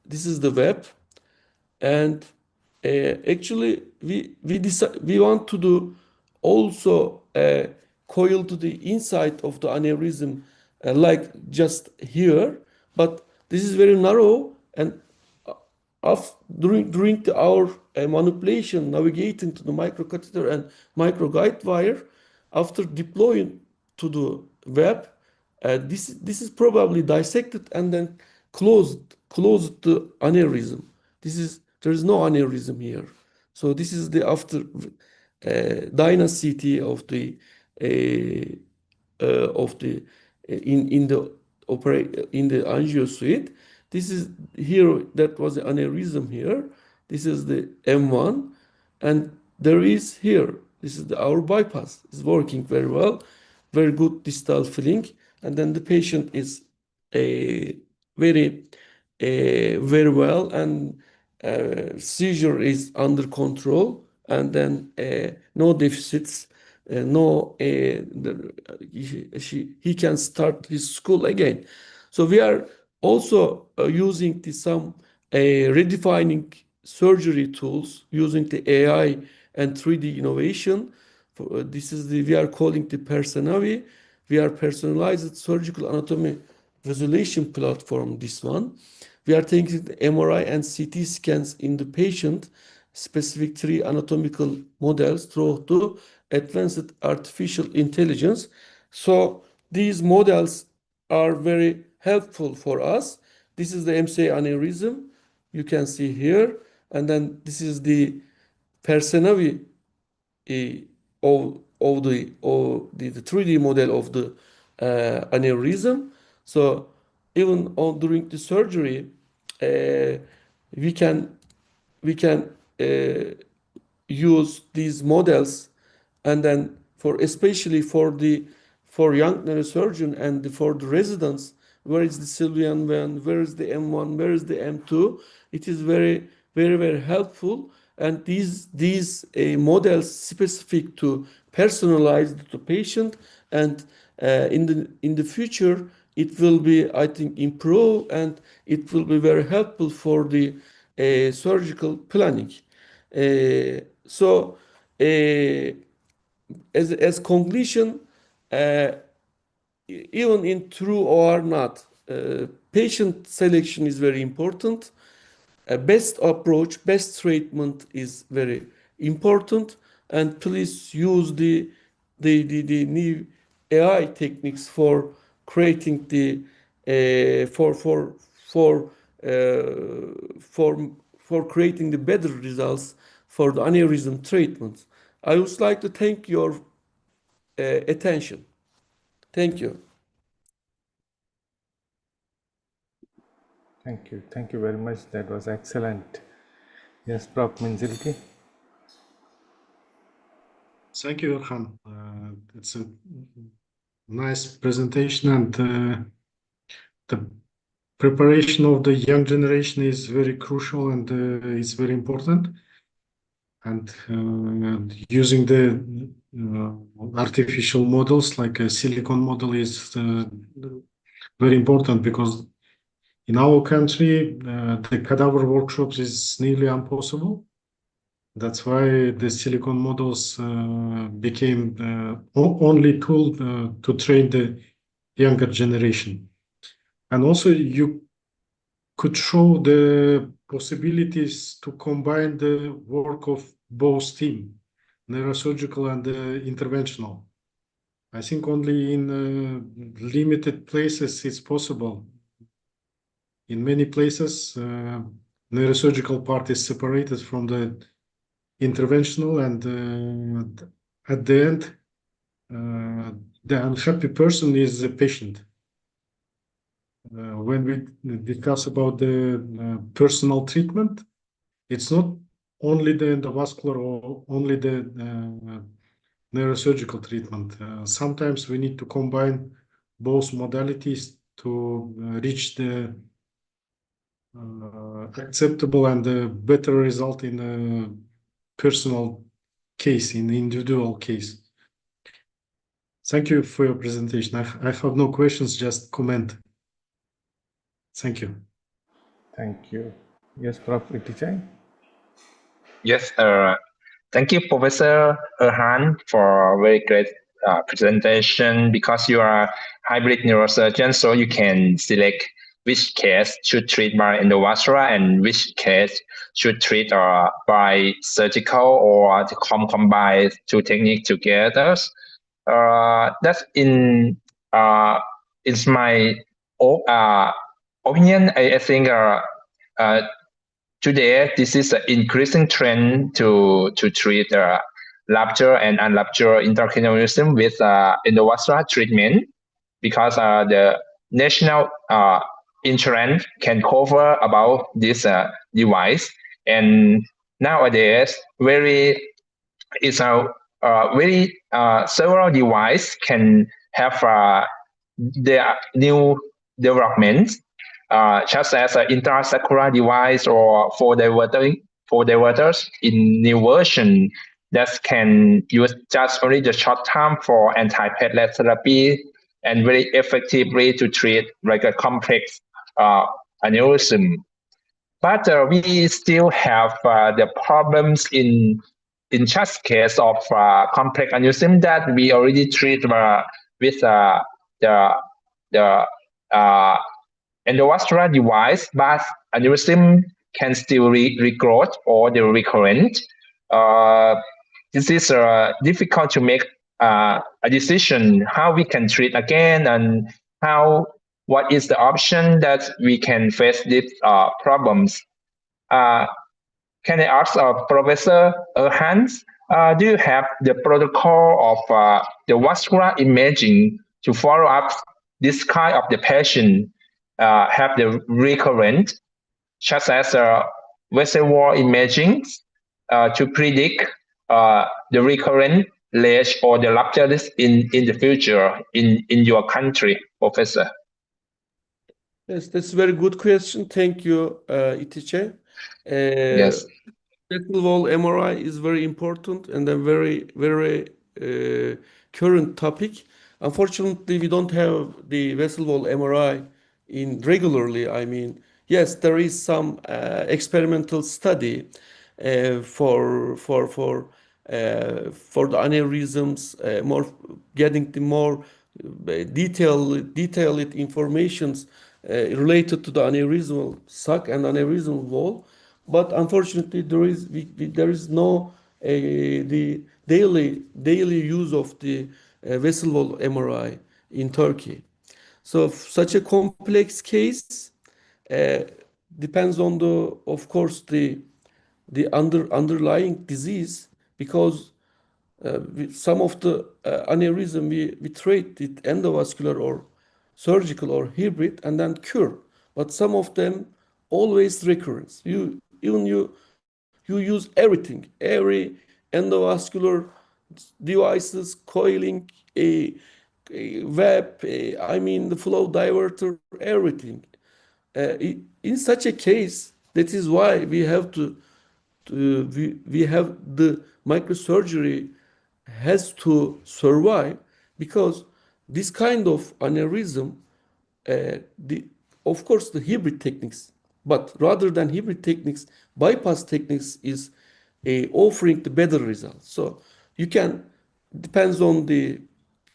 This is the web, and actually we want to do also a coil to the inside of the aneurysm, like just here, but this is very narrow, and during our manipulation, navigating to the microcatheter and micro guide wire, after deploying to the web, this is probably dissected and then closed the aneurysm. There is no aneurysm here. So this is the after Dyna CT of the in the angio suite. This is here, that was the aneurysm here. This is the M1, and there is here, this is our bypass. It's working very well, very good distal filling, and then the patient is very well, and seizure is under control, and then no deficits, he can start his school again. So we are also using some redefining surgery tools using the AI and 3D innovation. This is we are calling the Personavi. We are personalized surgical anatomy visualization platform. This one, we are taking the MRI and CT scans in the patient specific 3 anatomical models through to advanced artificial intelligence. So these models are very helpful for us. This is the MCA aneurysm, you can see here, and then this is the Personavi of the 3D model of the aneurysm. So even during the surgery, we can use these models, and then especially for young neurosurgeon and for the residents, where is the Sylvian vein, where is the M1, where is the M2? It is very, very, very helpful. And these models specific to personalized to patient, and in the future it will be, I think, improved, and it will be very helpful for the surgical planning. So as conclusion, even in true or not, patient selection is very important. Best approach, best treatment is very important, and please use the new AI techniques for creating the for creating the better results for the aneurysm treatment. I would like to thank your attention. Thank you. Thank you very much. That was excellent. Yes, Prof. Minzilki. Thank you, Erhan. It's a nice presentation, and the preparation of the young generation is very crucial, and it's very important. And using the artificial models, like a silicon model, is very important, because in our country, the cadaver workshops is nearly impossible. That's why the silicon models became only tool to train the younger generation. And also you could show the possibilities to combine the work of both team, neurosurgical and interventional. I think only in limited places it's possible. In many places, neurosurgical part is separated from the interventional, and at the end, the unhappy person is the patient. When we discuss about the personal treatment, it's not only the endovascular or only the neurosurgical treatment. Sometimes we need to combine both modalities to reach the acceptable and better result in a personal case, in individual case. Thank you for your presentation. I have no questions, just comment. Thank you. Thank you. Yes, Prof. Itichai? Yes, thank you, Professor Erhan, for a very great presentation. Because you are a hybrid neurosurgeon, so you can select which case should treat by endovascular and which case should treat by surgical, or to combine two techniques together. That's in my opinion. I think today this is an increasing trend to treat rupture and unrupture intracranial aneurysm with endovascular treatment, because the national insurance can cover about this device, and nowadays it's a very several device can have their new developments, such as an intrasacral device or for diverters in new version that can use just only the short term for antiplatelet therapy and very effectively to treat like a complex aneurysm. But we still have the problems in such case of complex aneurysm that we already treat with the endovascular device, but aneurysm can still regrowth or the recurrent. This is difficult to make a decision how we can treat again, and what is the option that we can face these problems. Can I ask Professor Erhan, do you have the protocol of the vascular imaging to follow up this kind of the patient have the recurrent, such as vessel wall imaging to predict the recurrent ledge or the ruptures in the future in your country, Professor? Yes, that's a very good question. Thank you, Itiche. Yes. Vessel wall MRI is very important and a very, very current topic. Unfortunately, we don't have the vessel wall MRI in regularly. I mean, yes, there is some experimental study for the aneurysms, more getting the more detailed informations related to the aneurysmal sac and aneurysmal wall. But unfortunately, there is no the daily use of the vessel wall MRI in Turkey. So such a complex case depends on of course the underlying disease, because some of the aneurysm we treat it endovascular or surgical or hybrid and then cure, but some of them always recurrence. You use every endovascular devices, coiling, a web, I mean the flow diverter, everything. In such a case, that is why we have we have the microsurgery has to survive, because this kind of aneurysm, of course, the hybrid techniques, but rather than hybrid techniques, bypass techniques is offering the better results. So you can, depends on the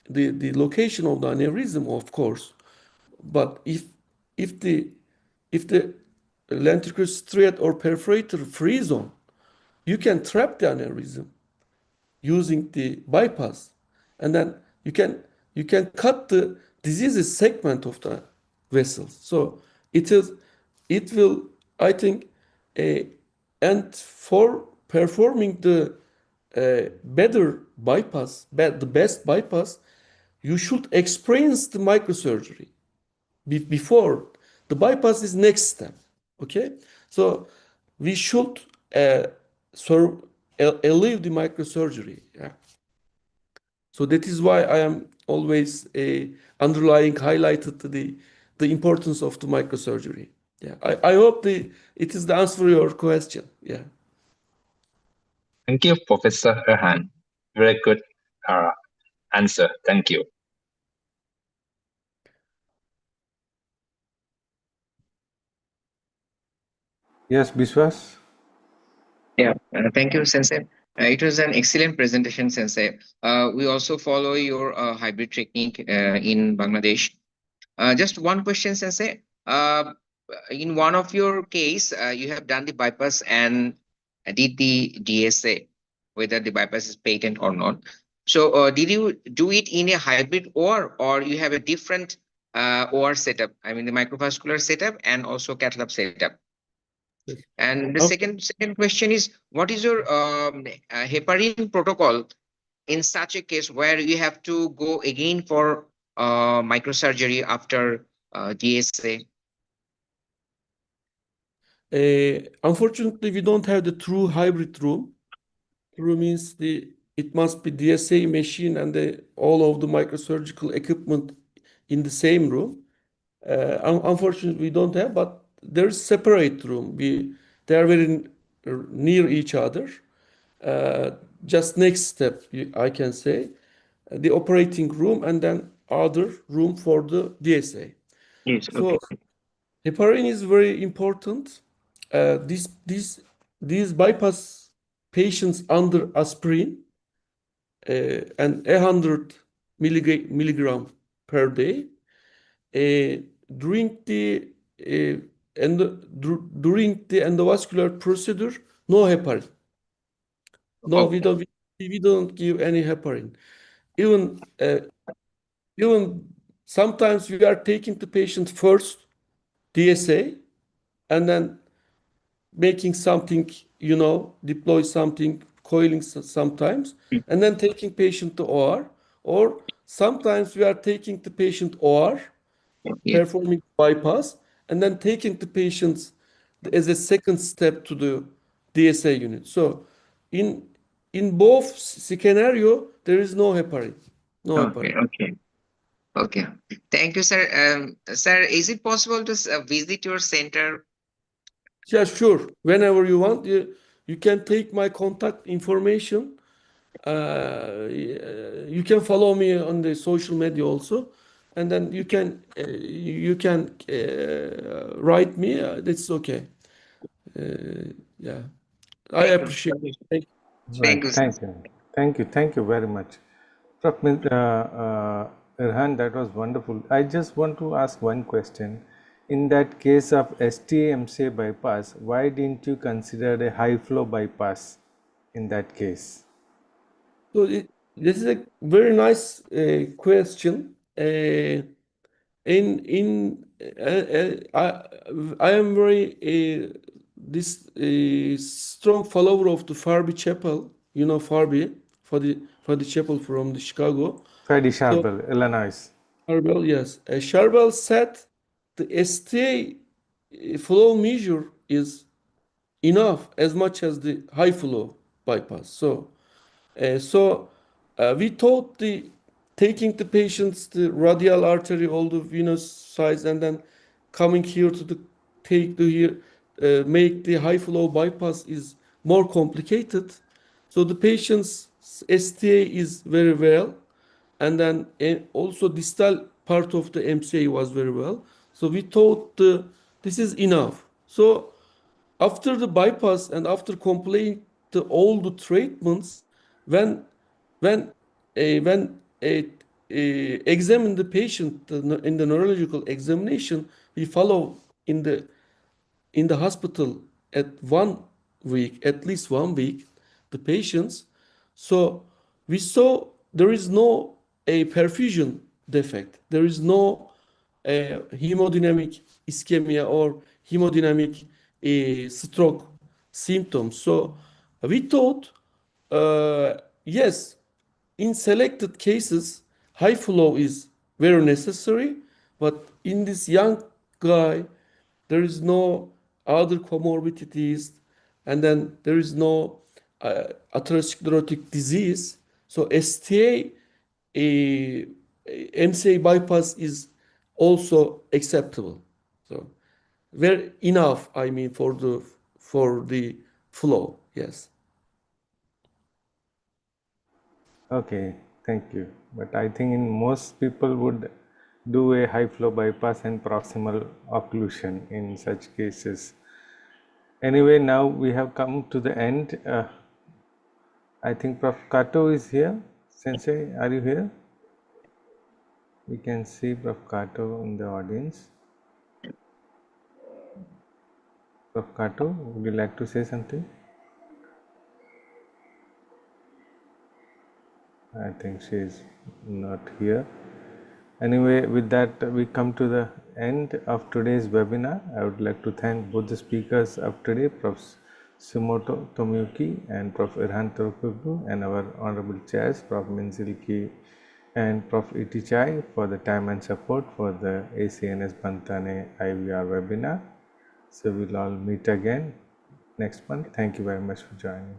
location of the aneurysm, of course, but if the ventricular striate or perforator free zone, you can trap the aneurysm using the bypass, and then you can cut the diseases segment of the vessels. So it will, I think, and for performing the better bypass, the best bypass, you should experience the microsurgery before. The bypass is next step. Okay, so we should leave the microsurgery. Yeah. So that is why I am always underlying highlighted the importance of the microsurgery. Yeah, I hope it is the answer to your question. Yeah. Thank you, Professor Erhan. Very good answer. Thank you. Yes, Biswas? Yeah, thank you, Sensei. It was an excellent presentation, Sensei. We also follow your hybrid technique in Bangladesh. Just one question, Sensei. In one of your case, you have done the bypass and did the DSA, whether the bypass is patent or not. So did you do it in a hybrid or you have a different OR setup? I mean, the microvascular setup and also cath lab setup. Yes. And the Oh. second question is, what is your heparin protocol in such a case where you have to go again for microsurgery after DSA? Unfortunately, we don't have the true hybrid room. True means it must be DSA machine and all of the microsurgical equipment in the same room. Unfortunately, we don't have, but there's separate room. They are very near each other. Just next step, I can say, the operating room and then other room for the DSA. Yes. So heparin is very important. These bypass patients under aspirin and 100 milligram per day. During the endovascular procedure, no heparin. No, Okay. we don't give any heparin. Even sometimes we are taking the patient first DSA and then making something, deploy something, coiling sometimes, and then taking patient to OR. Or sometimes we are taking the patient OR, Yeah. performing bypass, and then taking the patients as a second step to the DSA unit. So in both scenario, there is no heparin. No Okay. heparin. Okay. Thank you, sir. Sir, is it possible to visit your center? Yeah, sure. Whenever you want, you can take my contact information. You can follow me on the social media also, and then you can write me. That's okay. Yeah, I appreciate it. Thank you. Thank Right, you, sir. thank you very much. Prof. Erhan, that was wonderful. I just want to ask one question. In that case of STMCA bypass, why didn't you consider a high flow bypass in that case? So this is a very nice question. I am very strong follower of the Farby Chapel. You know Farby, Farby Chapel from the Chicago. Freddie So Charbel, Illinois. Charbel, yes. Charbel said the STA flow measure is enough as much as the high flow bypass. So we taught taking the patients the radial artery, all the venous size, and then coming here to make the high flow bypass is more complicated. So the patients STA is very well, and then also distal part of the MCA was very well. So we thought this is enough. So after the bypass and after completing all the treatments, when examine the patient in the neurological examination, we follow in the hospital at 1 week, at least 1 week, the patients. So we saw there is no perfusion defect. There is no hemodynamic ischemia or hemodynamic stroke symptoms. So we thought, yes, in selected cases, high flow is very necessary, but in this young guy, there is no other comorbidities, and then there is no atherosclerotic disease. So STA MCA bypass is also acceptable. So very enough, I mean, for the flow. Yes. Okay, thank you. But I think in most people would do a high flow bypass and proximal occlusion in such cases. Anyway, now we have come to the end. I think Prof. Kato is here. Sensei, are you here? We can see Prof. Kato in the audience. Prof. Kato, would you like to say something? I think she is not here. Anyway, with that, we come to the end of today's webinar. I would like to thank both the speakers of today, Prof. Tsumoto Tomoyuki and Prof. Erhan Türkoglu, and our honorable chairs, Prof. Minzilki and Prof. Itichai, for the time and support for the ACNS Bantane IVR webinar. So we'll all meet again next month. Thank you very much for joining.